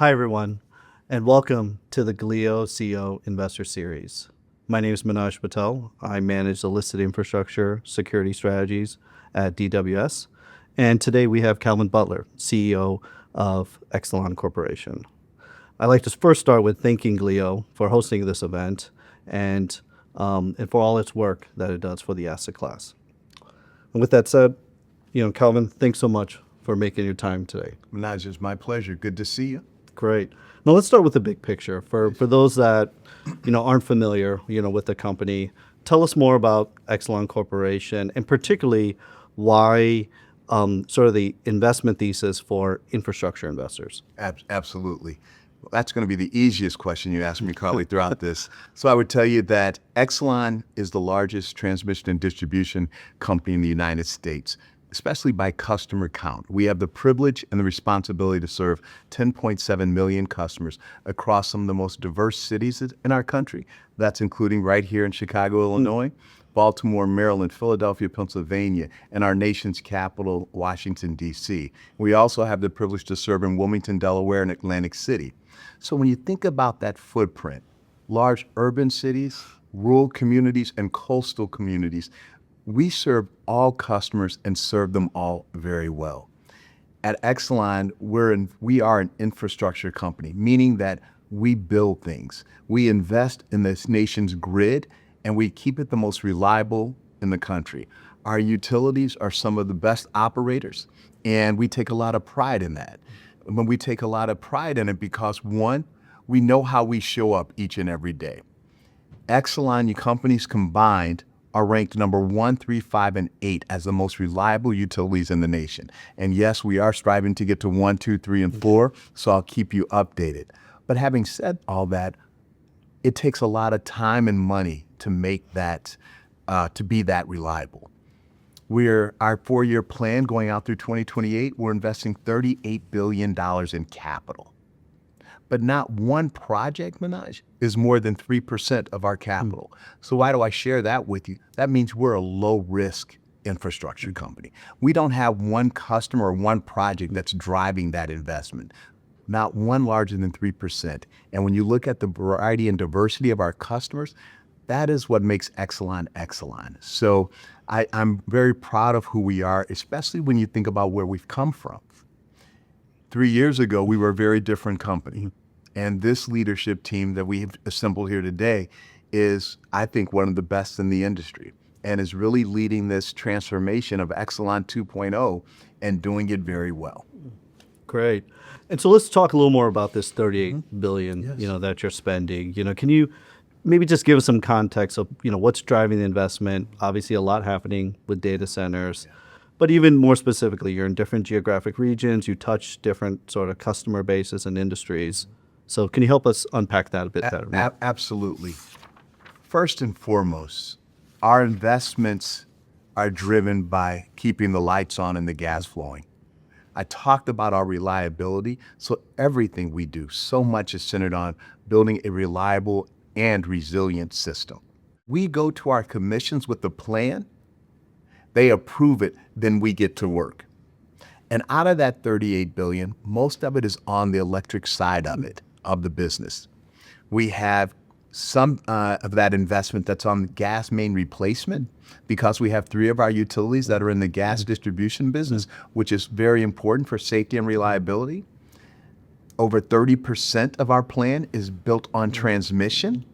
Hi, everyone, and welcome to the GLIO CEO Investor Series. My name is Manoj Patel. I manage the listed infrastructure security strategies at DWS. And today we have Calvin Butler, CEO of Exelon Corporation. I'd like to first start with thanking GLIO for hosting this event and for all its work that it does for the asset class. And with that said, Calvin, thanks so much for making your time today. Manoj, it's my pleasure. Good to see you. Great. Now let's start with the big picture. For those that aren't familiar with the company, tell us more about Exelon Corporation and particularly why sort of the investment thesis for infrastructure investors. Absolutely. Well, that's going to be the easiest question you asked me probably throughout this. So I would tell you that Exelon is the largest transmission and distribution company in the United States, especially by customer count. We have the privilege and the responsibility to serve 10.7 million customers across some of the most diverse cities in our country. That's including right here in Chicago, Illinois, Baltimore, Maryland, Philadelphia, Pennsylvania, and our nation's capital, Washington, D.C. We also have the privilege to serve in Wilmington, Delaware, and Atlantic City. So when you think about that footprint, large urban cities, rural communities, and coastal communities, we serve all customers and serve them all very well. At Exelon, we are an infrastructure company, meaning that we build things. We invest in this nation's grid, and we keep it the most reliable in the country. Our utilities are some of the best operators, and we take a lot of pride in that. When we take a lot of pride in it because, one, we know how we show up each and every day. Exelon companies combined are ranked number 1, 3, 5, and 8 as the most reliable utilities in the nation. And yes, we are striving to get to 1, 2, 3, and 4, so I'll keep you updated. But having said all that, it takes a lot of time and money to make that, to be that reliable. Our 4-year plan going out through 2028, we're investing $38 billion in capital. But not one project, Manoj, is more than 3% of our capital. So why do I share that with you? That means we're a low-risk infrastructure company. We don't have one customer or one project that's driving that investment, not one larger than 3%. And when you look at the variety and diversity of our customers, that is what makes Exelon Exelon. So I'm very proud of who we are, especially when you think about where we've come from. 3 years ago, we were a very different company. And this leadership team that we have assembled here today is, I think, one of the best in the industry and is really leading this transformation of Exelon 2.0 and doing it very well. Great. And so let's talk a little more about this $38 billion, Yes. That you're spending. Can you maybe just give us some context of, what's driving the investment? Obviously, a lot happening with data centers. Yeah. But even more specifically, you're in different geographic regions. You touch different sort of customer bases and industries. So can you help us unpack that a bit better? Absolutely. First and foremost, our investments are driven by keeping the lights on and the gas flowing. I talked about our reliability, so everything we do, so much is centered on building a reliable and resilient system. We go to our commissions with a plan, they approve it, then we get to work. And out of that $38 billion, most of it is on the electric side of the business. We have some of that investment that's on gas main replacement because we have 3 of our utilities that are in the gas distribution business, which is very important for safety and reliability. Over 30% of our plan is built on transmission,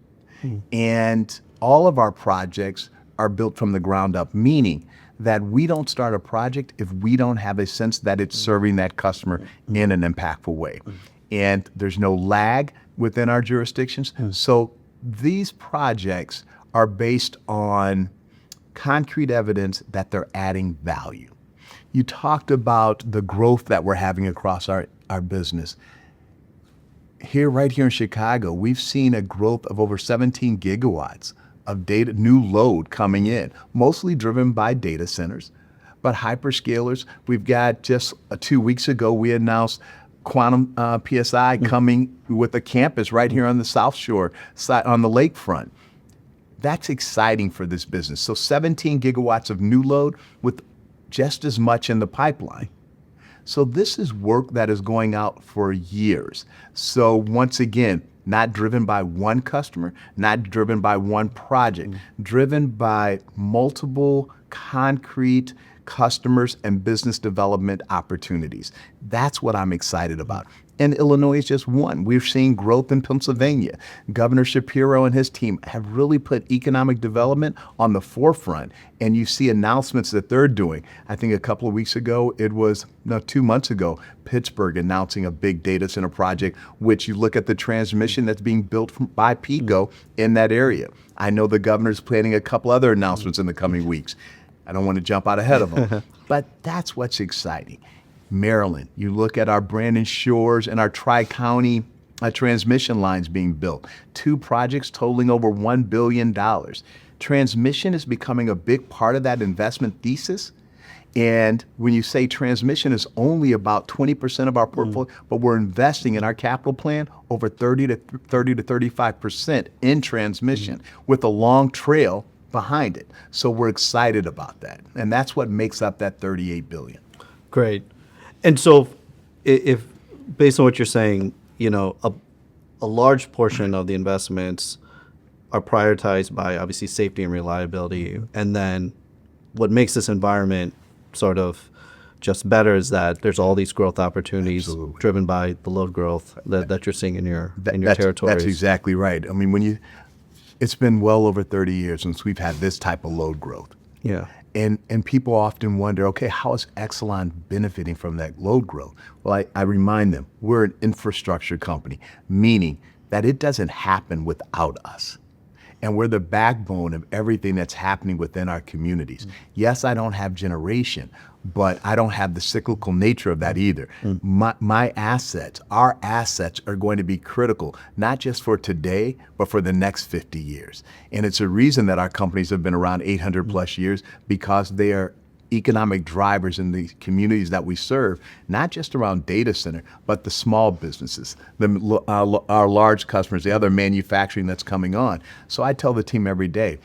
and all of our projects are built from the ground up, meaning that we don't start a project if we don't have a sense that it's serving that customer in an impactful way. And there's no lag within our jurisdictions. So these projects are based on concrete evidence that they're adding value. You talked about the growth that we're having across our business. Right here in Chicago, we've seen a growth of over 17 gigawatts of new load coming in, mostly driven by data centers. But hyperscalers, we've got just 2 weeks ago, we announced Quantum PSI coming with a campus right here on the South Shore, on the lakefront. That's exciting for this business. So 17 gigawatts of new load with just as much in the pipeline. So this is work that is going out for years. So once again, not driven by one customer, not driven by one project, driven by multiple concrete customers and business development opportunities. That's what I'm excited about. And Illinois is just one. We're seeing growth in Pennsylvania. Governor Shapiro and his team have really put economic development on the forefront. And you see announcements that they're doing. I think a couple of weeks ago, 2 months ago, Pittsburgh announcing a big data center project, which you look at the transmission that's being built by PECO in that area. I know the governor's planning a couple other announcements in the coming weeks. I don't want to jump out ahead of them, but that's what's exciting. Maryland, you look at our Brandon Shores and our Tri-County transmission lines being built. 2 projects totaling over $1 billion. Transmission is becoming a big part of that investment thesis. And when you say transmission is only about 20% of our portfolio, but we're investing in our capital plan over 30 to 35% in transmission with a long trail behind it. So we're excited about that. And that's what makes up that $38 billion. Great. And so if based on what you're saying, a large portion of the investments are prioritized by obviously safety and reliability. And then what makes this environment sort of just better is that there's all these growth opportunities driven by the load growth that you're seeing in your territories. That's exactly right. I mean, it's been well over 30 years since we've had this type of load growth. Yeah. And people often wonder, okay, how is Exelon benefiting from that load growth? Well, I remind them, we're an infrastructure company, meaning that it doesn't happen without us. And we're the backbone of everything that's happening within our communities. Yes, I don't have generation, but I don't have the cyclical nature of that either. My assets, our assets are going to be critical, not just for today, but for the next 50 years. And it's a reason that our companies have been around 800 plus years, because they are economic drivers in the communities that we serve, not just around data center, but the small businesses, our large customers, the other manufacturing that's coming on. So I tell the team every day,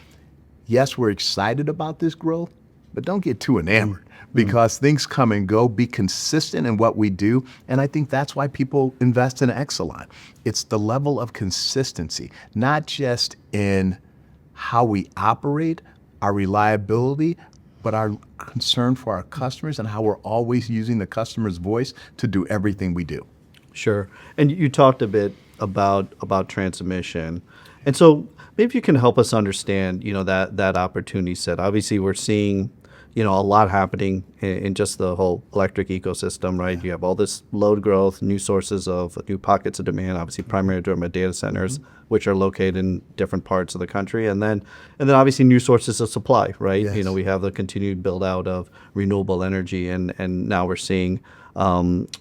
yes, we're excited about this growth, but don't get too enamored because things come and go. Be consistent in what we do. And I think that's why people invest in Exelon. It's the level of consistency, not just in how we operate, our reliability, but our concern for our customers and how we're always using the customer's voice to do everything we do. Sure. And you talked a bit about transmission. And so maybe you can help us understand, that opportunity set. Obviously, we're seeing, a lot happening in just the whole electric ecosystem, right? You have all this load growth, new sources of new pockets of demand, obviously primarily driven by data centers, which are located in different parts of the country. And then obviously new sources of supply, right? Yes. We have the continued build out of renewable energy, and now we're seeing a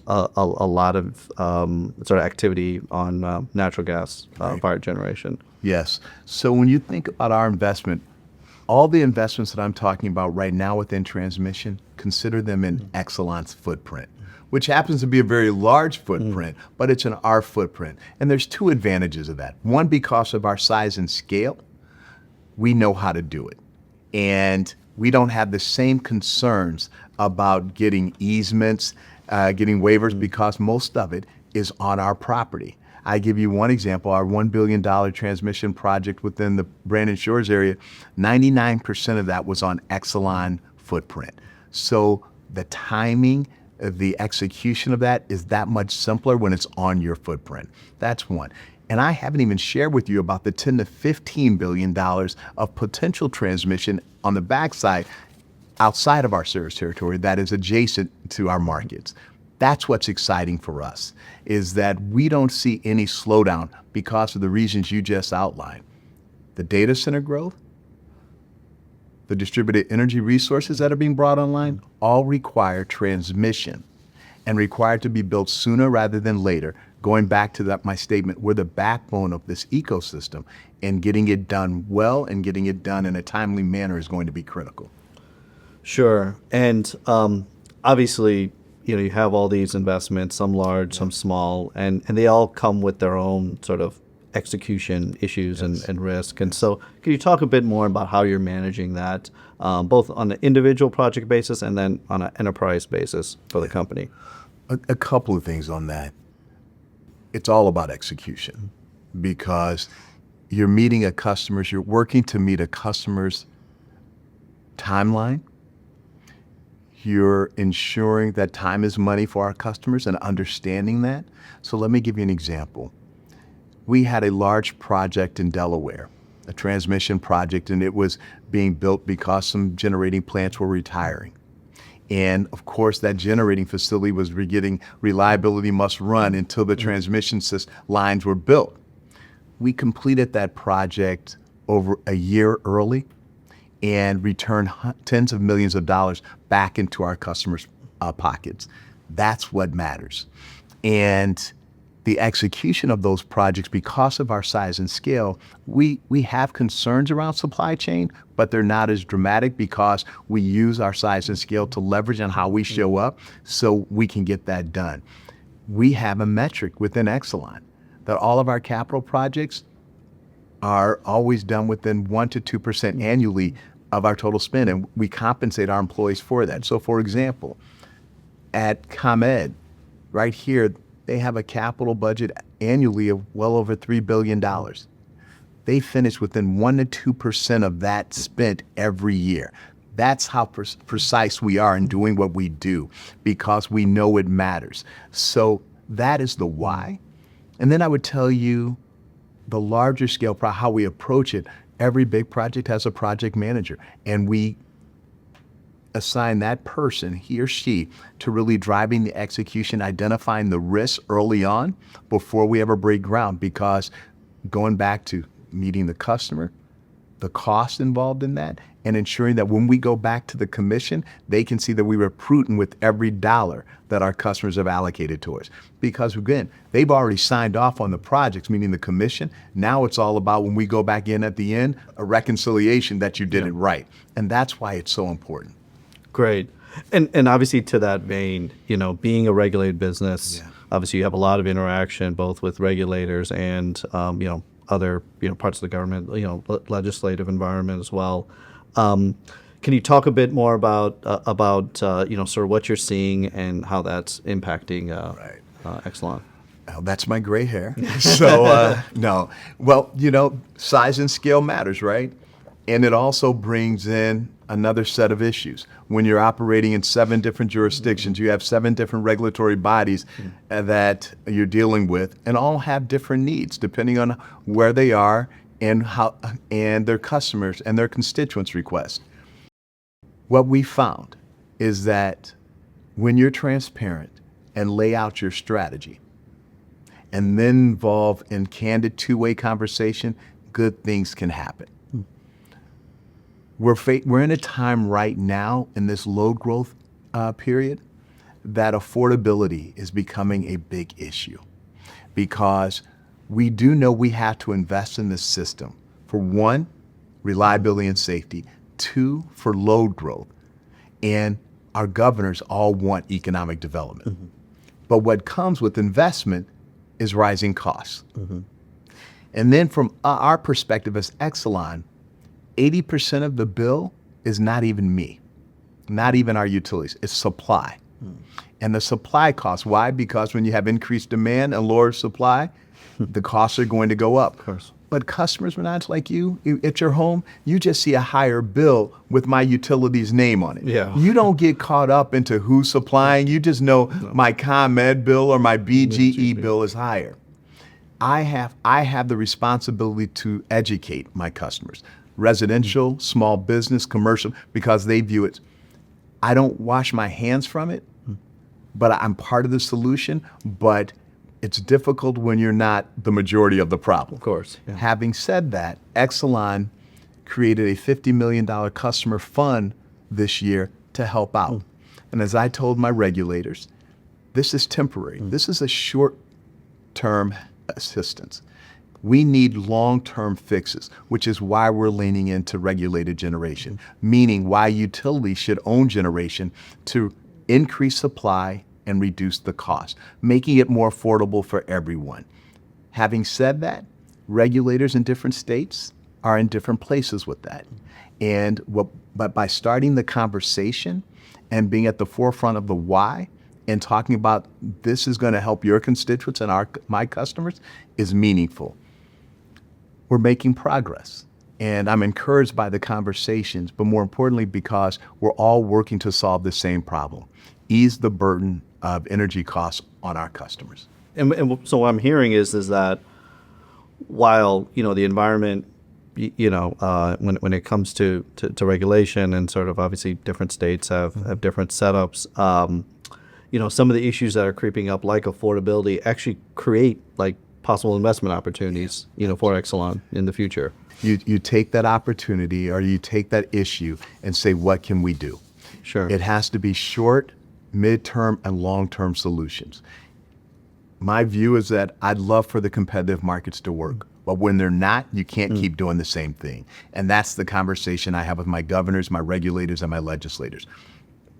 lot of sort of activity on natural gas fired generation. Yes. So when you think about our investment, all the investments that I'm talking about right now within transmission, consider them in Exelon's footprint, which happens to be a very large footprint, but it's in our footprint. And there's 2 advantages of that. One, because of our size and scale, we know how to do it. And we don't have the same concerns about getting easements, getting waivers, because most of it is on our property. I give you one example, our $1 billion transmission project within the Brandon Shores area, 99% of that was on Exelon footprint. So the timing, the execution of that is that much simpler when it's on your footprint. That's one. And I haven't even shared with you about the $10 to $15 billion of potential transmission on the backside outside of our service territory that is adjacent to our markets. That's what's exciting for us, is that we don't see any slowdown because of the reasons you just outlined. The data center growth, the distributed energy resources that are being brought online, all require transmission and require to be built sooner rather than later. Going back to my statement, we're the backbone of this ecosystem, and getting it done well and getting it done in a timely manner is going to be critical. Sure. And obviously, you have all these investments, some large, some small, and they all come with their own sort of execution issues and risk. And so can you talk a bit more about how you're managing that, both on an individual project basis and then on an enterprise basis for the company? A couple of things on that. It's all about execution because you're meeting you're working to meet a customer's timeline. You're ensuring that time is money for our customers and understanding that. So let me give you an example. We had a large project in Delaware, a transmission project, and it was being built because some generating plants were retiring. And of course, that generating facility was getting reliability must run until the transmission lines were built. We completed that project over a year early and returned tens of millions of dollars back into our customers' pockets. That's what matters. And the execution of those projects, because of our size and scale, we have concerns around supply chain, but they're not as dramatic because we use our size and scale to leverage on how we show up so we can get that done. We have a metric within Exelon that all of our capital projects are always done within 1% to 2% annually of our total spend, and we compensate our employees for that. So for example, at ComEd, right here, they have a capital budget annually of well over $3 billion. They finish within 1% to 2% of that spent every year. That's how precise we are in doing what we do because we know it matters. So that is the why. And then I would tell you the larger scale, how we approach it. Every big project has a project manager, and we assign that person, he or she, to really driving the execution, identifying the risks early on before we ever break ground, because going back to meeting the customer, the cost involved in that, and ensuring that when we go back to the commission, they can see that we were prudent with every dollar that our customers have allocated to us. Because again, they've already signed off on the projects, meaning the commission. Now it's all about when we go back in at the end, a reconciliation that you did it right. And that's why it's so important. Great. And obviously to that vein, being a regulated business, obviously you have a lot of interaction both with regulators and, other, parts of the government, legislative environment as well. Can you talk a bit more about sort of what you're seeing and how that's impacting Exelon? Well, that's my gray hair. So, no. Well, size and scale matters, right? And it also brings in another set of issues. When you're operating in 7 different jurisdictions, you have 7 different regulatory bodies that you're dealing with, and all have different needs depending on where they are and how and their customers and their constituents' requests. What we found is that when you're transparent and lay out your strategy and then involve in candid two-way conversation, good things can happen. We're in a time right now in this load growth period that affordability is becoming a big issue because we do know we have to invest in this system for 1, reliability and safety, 2, for load growth, and our governors all want economic development. But what comes with investment is rising costs. And then from our perspective as Exelon, 80% of the bill is not even me, not even our utilities, it's supply. And the supply costs, why? Because when you have increased demand and lower supply, the costs are going to go up. Of course. But customers, Manoj, like you at your home, you just see a higher bill with my utility's name on it. Yeah. You don't get caught up into who's supplying. You just know my ComEd bill or my BGE bill is higher. I have the responsibility to educate my customers, residential, small business, commercial, because they view it. I don't wash my hands from it, but I'm part of the solution. But it's difficult when you're not the majority of the problem. Of course. Yeah. Having said that, Exelon created a $50 million customer fund this year to help out. And as I told my regulators, this is temporary. This is a short-term assistance. We need long-term fixes, which is why we're leaning into regulated generation, meaning why utilities should own generation to increase supply and reduce the cost, making it more affordable for everyone. Having said that, regulators in different states are in different places with that. But by starting the conversation and being at the forefront of the why and talking about this is going to help your constituents and my customers is meaningful. We're making progress. And I'm encouraged by the conversations, but more importantly, because we're all working to solve the same problem, ease the burden of energy costs on our customers. And so what I'm hearing is that while, the environment, when it comes to regulation and sort of obviously different states have different setups, some of the issues that are creeping up, like affordability, actually create like possible investment opportunities, for Exelon in the future. You take that opportunity or you take that issue and say, what can we do? Sure. It has to be short, midterm, and long-term solutions. My view is that I'd love for the competitive markets to work, but when they're not, you can't keep doing the same thing. And that's the conversation I have with my governors, my regulators, and my legislators.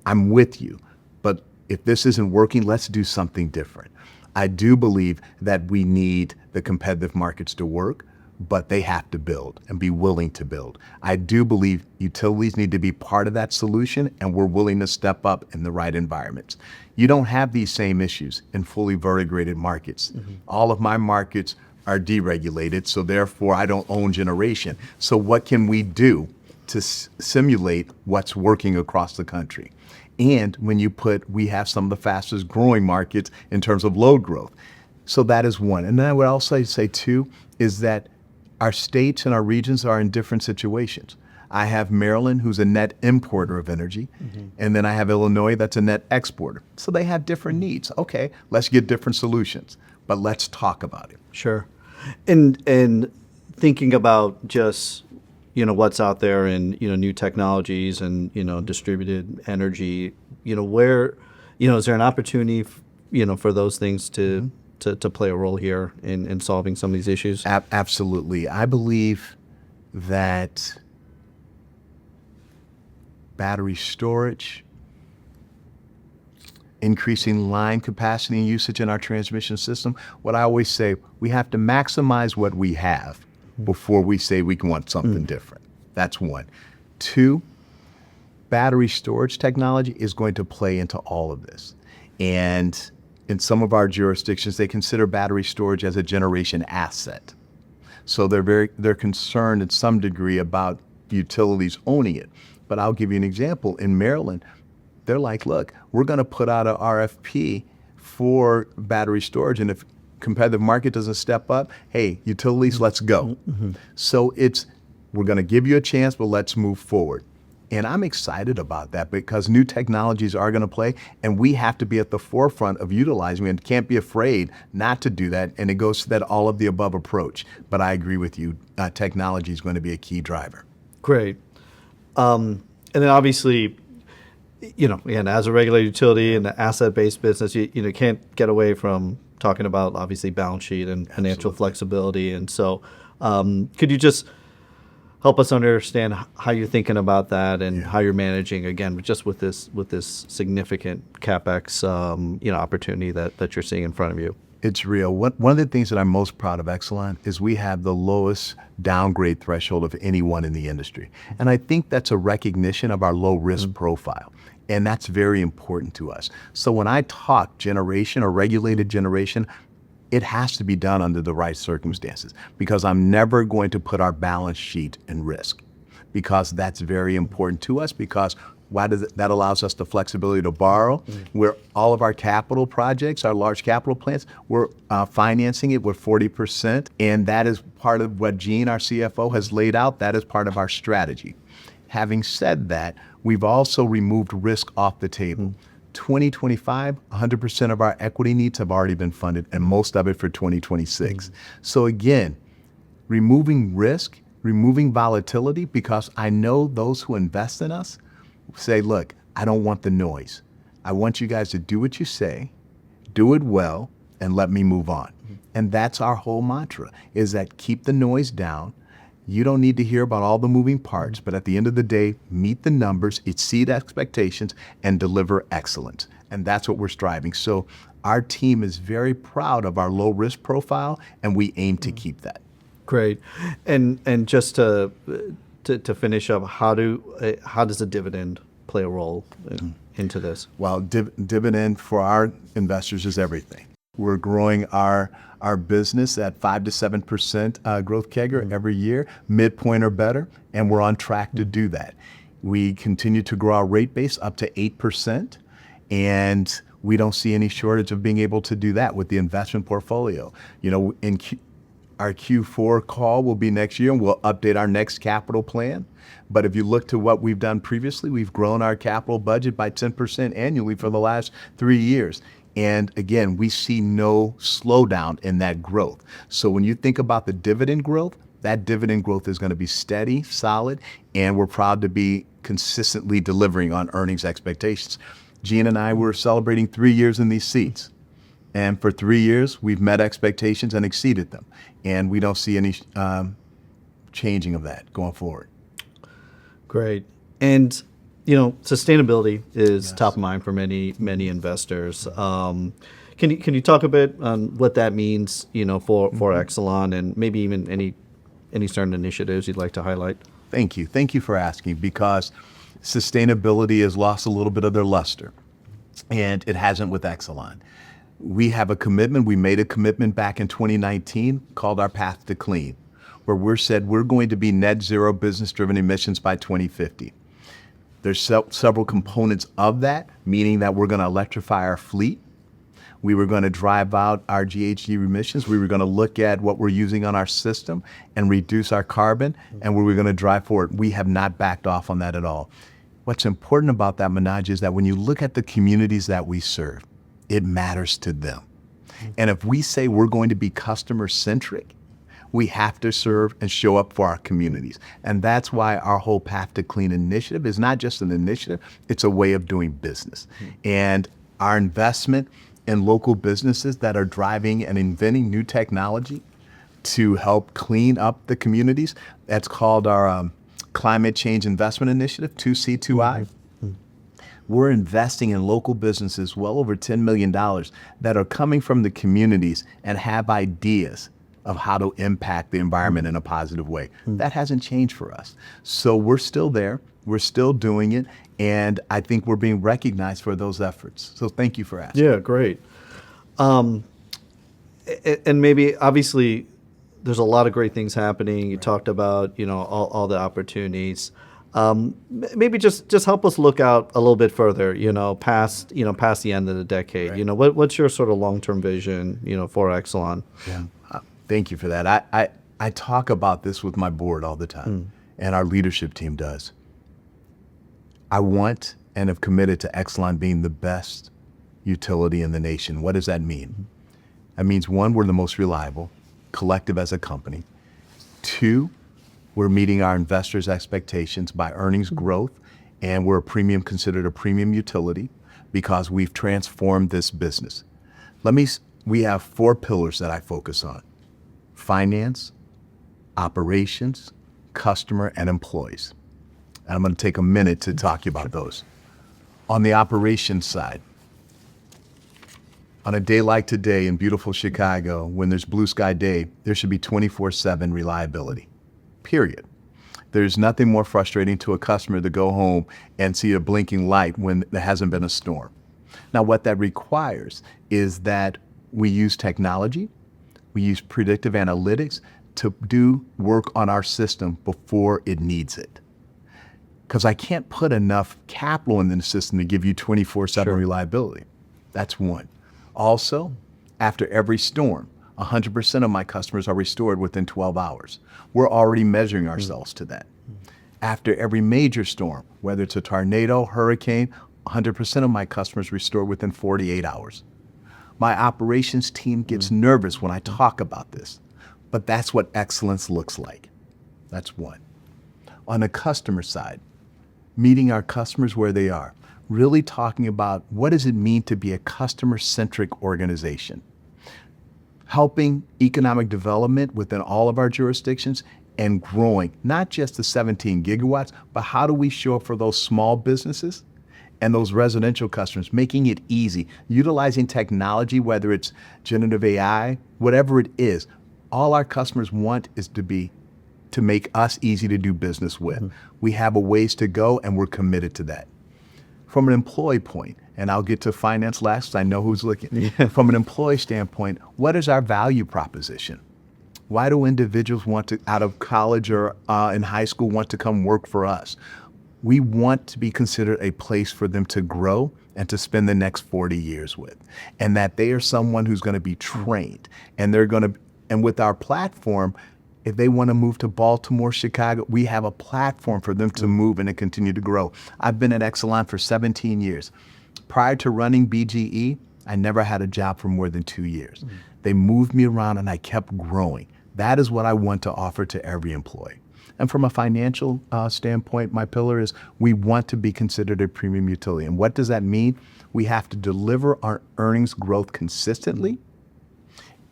I'm with you, but if this isn't working, let's do something different. I do believe that we need the competitive markets to work, but they have to build and be willing to build. I do believe utilities need to be part of that solution, and we're willing to step up in the right environments. You don't have these same issues in fully vertigrated markets. All of my markets are deregulated, so therefore I don't own generation. So what can we do to simulate what's working across the country? And when we have some of the fastest growing markets in terms of load growth. So that is one. And then I would also say too, is that our states and our regions are in different situations. I have Maryland, who's a net importer of energy, and then I have Illinois, that's a net exporter. So they have different needs. Okay, let's get different solutions, but let's talk about it. Sure. And thinking about just, what's out there in, new technologies and, distributed energy, where, is there an opportunity, for those things to play a role here in solving some of these issues? Absolutely. I believe that battery storage, increasing line capacity and usage in our transmission system, what I always say, we have to maximize what we have before we say we can want something different. That's one. Two, battery storage technology is going to play into all of this. And in some of our jurisdictions, they consider battery storage as a generation asset. So they're concerned in some degree about utilities owning it. But I'll give you an example. In Maryland, they're like, look, we're going to put out an RFP for battery storage, and if competitive market doesn't step up, hey, utilities, let's go. So we're going to give you a chance, but let's move forward. And I'm excited about that because new technologies are going to play, and we have to be at the forefront of utilizing it and can't be afraid not to do that. And it goes to that all of the above approach. But I agree with you, technology is going to be a key driver. Great. And then obviously, again, as a regulated utility and an asset-based business, you can't get away from talking about obviously balance sheet and financial flexibility. And so could you just help us understand how you're thinking about that and how you're managing, again, just with this significant CapEx opportunity that you're seeing in front of you? It's real. One of the things that I'm most proud of Exelon is we have the lowest downgrade threshold of anyone in the industry. And I think that's a recognition of our low risk profile. And that's very important to us. So when I talk generation or regulated generation, it has to be done under the right circumstances because I'm never going to put our balance sheet in risk because that's very important to us because that allows us the flexibility to borrow where all of our capital projects, our large capital plants, we're financing it with 40%. And that is part of what Gene, our CFO, has laid out. That is part of our strategy. Having said that, we've also removed risk off the table. 2025, 100% of our equity needs have already been funded, and most of it for 2026. So again, removing risk, removing volatility, because I know those who invest in us say, look, I don't want the noise. I want you guys to do what you say, do it well, and let me move on. And that's our whole mantra, is that keep the noise down. You don't need to hear about all the moving parts, but at the end of the day, meet the numbers, exceed expectations, and deliver excellence. And that's what we're striving. So our team is very proud of our low risk profile, and we aim to keep that. Great. And just to finish up, how does a dividend play a role into this? Well, dividend for our investors is everything. We're growing our business at 5 to 7% growth CAGR every year, midpoint or better, and we're on track to do that. We continue to grow our rate base up to 8%, and we don't see any shortage of being able to do that with the investment portfolio. You know, our Q4 call will be next year, and we'll update our next capital plan. But if you look to what we've done previously, we've grown our capital budget by 10% annually for the last 3 years. And again, we see no slowdown in that growth. So when you think about the dividend growth, that dividend growth is going to be steady, solid, and we're proud to be consistently delivering on earnings expectations. Gene and I were celebrating 3 years in these seats. And for 3 years, we've met expectations and exceeded them. And we don't see any changing of that going forward. Great. And, you know, sustainability is top of mind for many investors. Can you talk a bit on what that means, you know, for Exelon, and maybe even any certain initiatives you'd like to highlight? Thank you. Thank you for asking, because sustainability has lost a little bit of their luster, and it hasn't with Exelon. We have a commitment. We made a commitment back in 2019 called our Path to Clean, where we're said we're going to be net zero business-driven emissions by 2050. There's several components of that, meaning that we're going to electrify our fleet. We were going to drive out our GHG emissions. We were going to look at what we're using on our system and reduce our carbon, and we were going to drive forward. We have not backed off on that at all. What's important about that, Manoj, is that when you look at the communities that we serve, it matters to them. And if we say we're going to be customer-centric, we have to serve and show up for our communities. And that's why our whole Path to Clean initiative is not just an initiative, it's a way of doing business. And our investment in local businesses that are driving and inventing new technology to help clean up the communities, that's called our Climate Change Investment Initiative, 2C2I. We're investing in local businesses well over $10 million that are coming from the communities and have ideas of how to impact the environment in a positive way. That hasn't changed for us. So we're still there, we're still doing it, and I think we're being recognized for those efforts. So thank you for asking. Yeah, great. And maybe, obviously, there's a lot of great things happening. You talked about, you know, all the opportunities. Maybe just help us look out a little bit further, past the end of the decade. Right. What's your sort of long-term vision, for Exelon? Yeah. Thank you for that. I talk about this with my board all the time, and our leadership team does. I want and have committed to Exelon being the best utility in the nation. What does that mean? That means, one, we're the most reliable, collective as a company. Two, we're meeting our investors' expectations by earnings growth, and we're considered a premium utility because we've transformed this business. We have 4 pillars that I focus on: finance, operations, customer, and employees. And I'm going to take a minute to talk to you about those. On the operations side, on a day like today in beautiful Chicago, when there's blue sky day, there should be 24/7 reliability, period. There's nothing more frustrating to a customer to go home and see a blinking light when there hasn't been a storm. Now, what that requires is that we use technology, we use predictive analytics to do work on our system before it needs it. Because I can't put enough capital in the system to give you 24/7 reliability. That's one. Also, after every storm, 100% of my customers are restored within 12 hours. We're already measuring ourselves to that. After every major storm, whether it's a tornado, hurricane, 100% of my customers restore within 48 hours. My operations team gets nervous when I talk about this, but that's what excellence looks like. That's one. On the customer side, meeting our customers where they are, really talking about what does it mean to be a customer-centric organization, helping economic development within all of our jurisdictions and growing, not just the 17 gigawatts, but how do we show up for those small businesses and those residential customers, making it easy, utilizing technology, whether it's generative AI, whatever it is. All our customers want is to make us easy to do business with. We have a ways to go, and we're committed to that. From an employee point, and I'll get to finance last, 'cause I know who's looking. From an employee standpoint, what is our value proposition? Why do individuals want to, out of college or in high school, want to come work for us? We want to be considered a place for them to grow and to spend the next 40 years with, and that they are someone who's going to be trained, and they're going to, and with our platform, if they want to move to Baltimore, Chicago, we have a platform for them to move and to continue to grow. I've been at Exelon for 17 years. Prior to running BGE, I never had a job for more than 2 years. They moved me around and I kept growing. That is what I want to offer to every employee. And from a financial standpoint, my pillar is we want to be considered a premium utility. And what does that mean? We have to deliver our earnings growth consistently,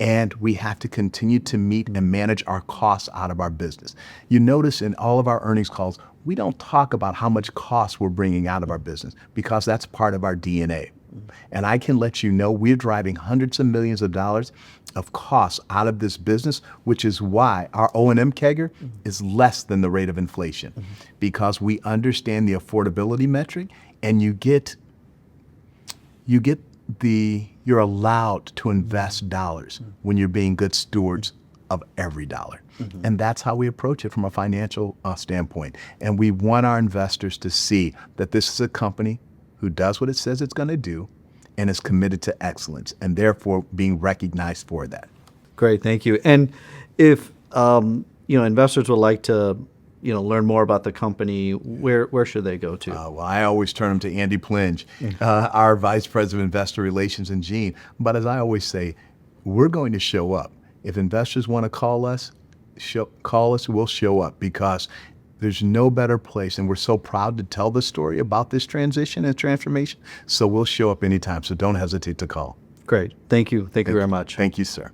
and we have to continue to meet and manage our costs out of our business. You notice in all of our earnings calls, we don't talk about how much cost we're bringing out of our business because that's part of our DNA. And I can let you know we're driving hundreds of millions of dollars of costs out of this business, which is why our O&M CAGR is less than the rate of inflation, because we understand the affordability metric, and you're allowed to invest dollars when you're being good stewards of every dollar. And that's how we approach it from a financial standpoint. And we want our investors to see that this is a company who does what it says it's going to do and is committed to excellence, and therefore being recognized for that. Great, thank you. And if investors would like to learn more about the company, where should they go to? Well, I always turn them to Andy Plinge, our Vice President of Investor Relations, and Gene. But as I always say, we're going to show up. If investors want to call us, we'll show up, because there's no better place, and we're so proud to tell the story about this transition and transformation. So we'll show up anytime, so don't hesitate to call. Great. Thank you. Thank you very much. Thank you, sir.